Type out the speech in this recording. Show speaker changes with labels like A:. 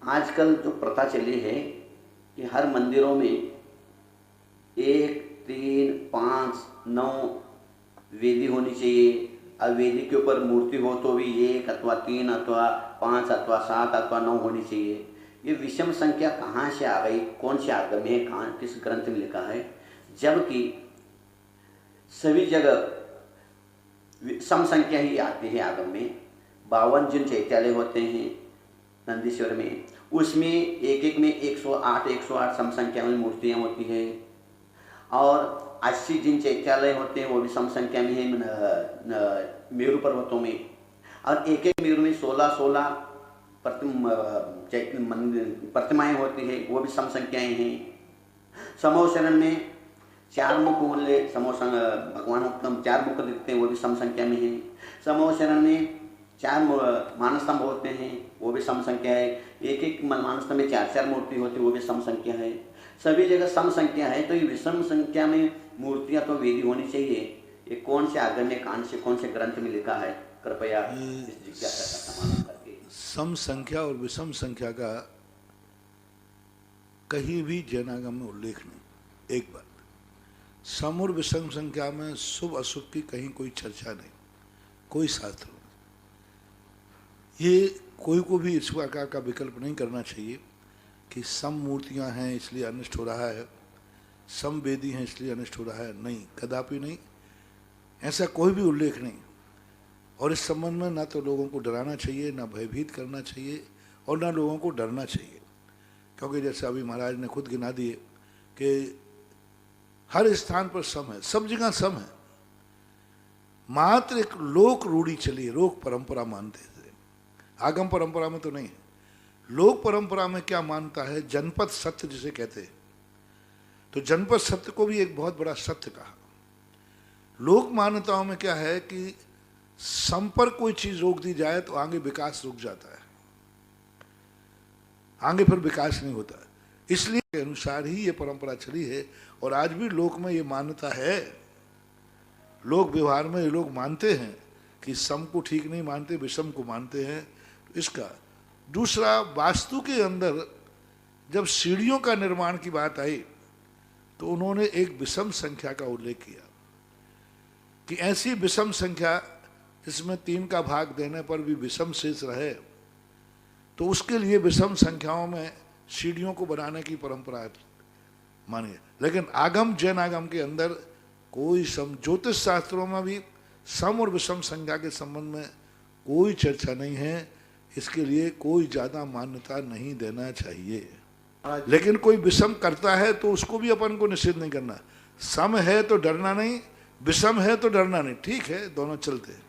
A: आजकल जो प्रथा चली है कि हर मंदिरों में 1, 3, 5, 9 वेदी होनी चाहिए। अब वेदी के ऊपर मूर्ति हो तो भी 1 अथवा 3 अथवा 5 अथवा 7 अथवा 9 होनी चाहिए। ये विषम संख्या कहाँ से आ गई, कौन से आगम में, कहाँ किस ग्रंथ में लिखा है? जबकि सभी जगह सम संख्या ही आती है आगम में। 52 जिन चैत्यालय होते हैं नंदीश्वर में, उसमें एक एक में 108 सम संख्या में मूर्तियाँ होती है। और 80 जिन चैत्यालय होते हैं वो भी सम संख्या में है मेरु पर्वतों में। और एक एक मेरु में 16 प्रतिमाएँ होती है, वो भी सम संख्याएँ हैं। समूह शरण में 4 मुख बोले, भगवान को 4 मुख दिखते हैं, वो भी सम संख्या में है। समूह शरण में 4 मानस्तंभ होते हैं, वो भी सम संख्या है। एक एक मानस्तंभ में 4 मूर्ति होती है, वो भी सम संख्या है। सभी जगह सम संख्या है, तो ये विषम संख्या में मूर्तियाँ तो वेदी होनी चाहिए। ये कौन से आगम में, कान से, कौन से ग्रंथ में लिखा है? कृपया इस जिज्ञासा का समाधान करके।
B: सम संख्या और विषम संख्या का कहीं भी जैनागम में उल्लेख नहीं। एक बात, सम और विषम संख्या में शुभ अशुभ की कहीं कोई चर्चा नहीं, कोई शास्त्र नहीं। ये कोई को भी इस प्रकार का विकल्प नहीं करना चाहिए कि सम मूर्तियां हैं इसलिए अनिष्ट हो रहा है, सम वेदी हैं इसलिए अनिष्ट हो रहा है। नहीं, कदापि नहीं, ऐसा कोई भी उल्लेख नहीं। और इस संबंध में ना तो लोगों को डराना चाहिए, ना भयभीत करना चाहिए, और ना लोगों को डरना चाहिए। क्योंकि जैसे अभी महाराज ने खुद गिना दिए कि हर स्थान पर सम है, सब जगह सम है। मात्र एक लोक रूढ़ी चली है, लोक परंपरा मानते थे, आगम परंपरा में तो नहीं है। लोक परंपरा में क्या मानता है? जनपद सत्य जिसे कहते हैं। तो जनपद सत्य को भी एक बहुत बड़ा सत्य कहा। लोक मान्यताओं में क्या है कि सम पर कोई चीज रोक दी जाए तो आगे विकास रुक जाता है, आगे फिर विकास नहीं होता। इसलिए के अनुसार ही ये परंपरा चली है। और आज भी लोक में ये मान्यता है, लोक व्यवहार में ये लोग मानते हैं कि सम को ठीक नहीं मानते, विषम को मानते हैं। इसका दूसरा, वास्तु के अंदर जब सीढ़ियों का निर्माण की बात आई तो उन्होंने एक विषम संख्या का उल्लेख किया कि ऐसी विषम संख्या जिसमें 3 का भाग देने पर भी विषम शेष रहे, तो उसके लिए विषम संख्याओं में सीढ़ियों को बनाने की परंपरा मानिए। लेकिन आगम, जैन आगम के अंदर कोई सम, ज्योतिष शास्त्रों में भी सम और विषम संख्या के संबंध में कोई चर्चा नहीं है। इसके लिए कोई ज्यादा मान्यता नहीं देना चाहिए। लेकिन कोई विषम करता है तो उसको भी अपन को निषेध नहीं करना। सम है तो डरना नहीं, विषम है तो डरना नहीं। ठीक है, दोनों चलते हैं।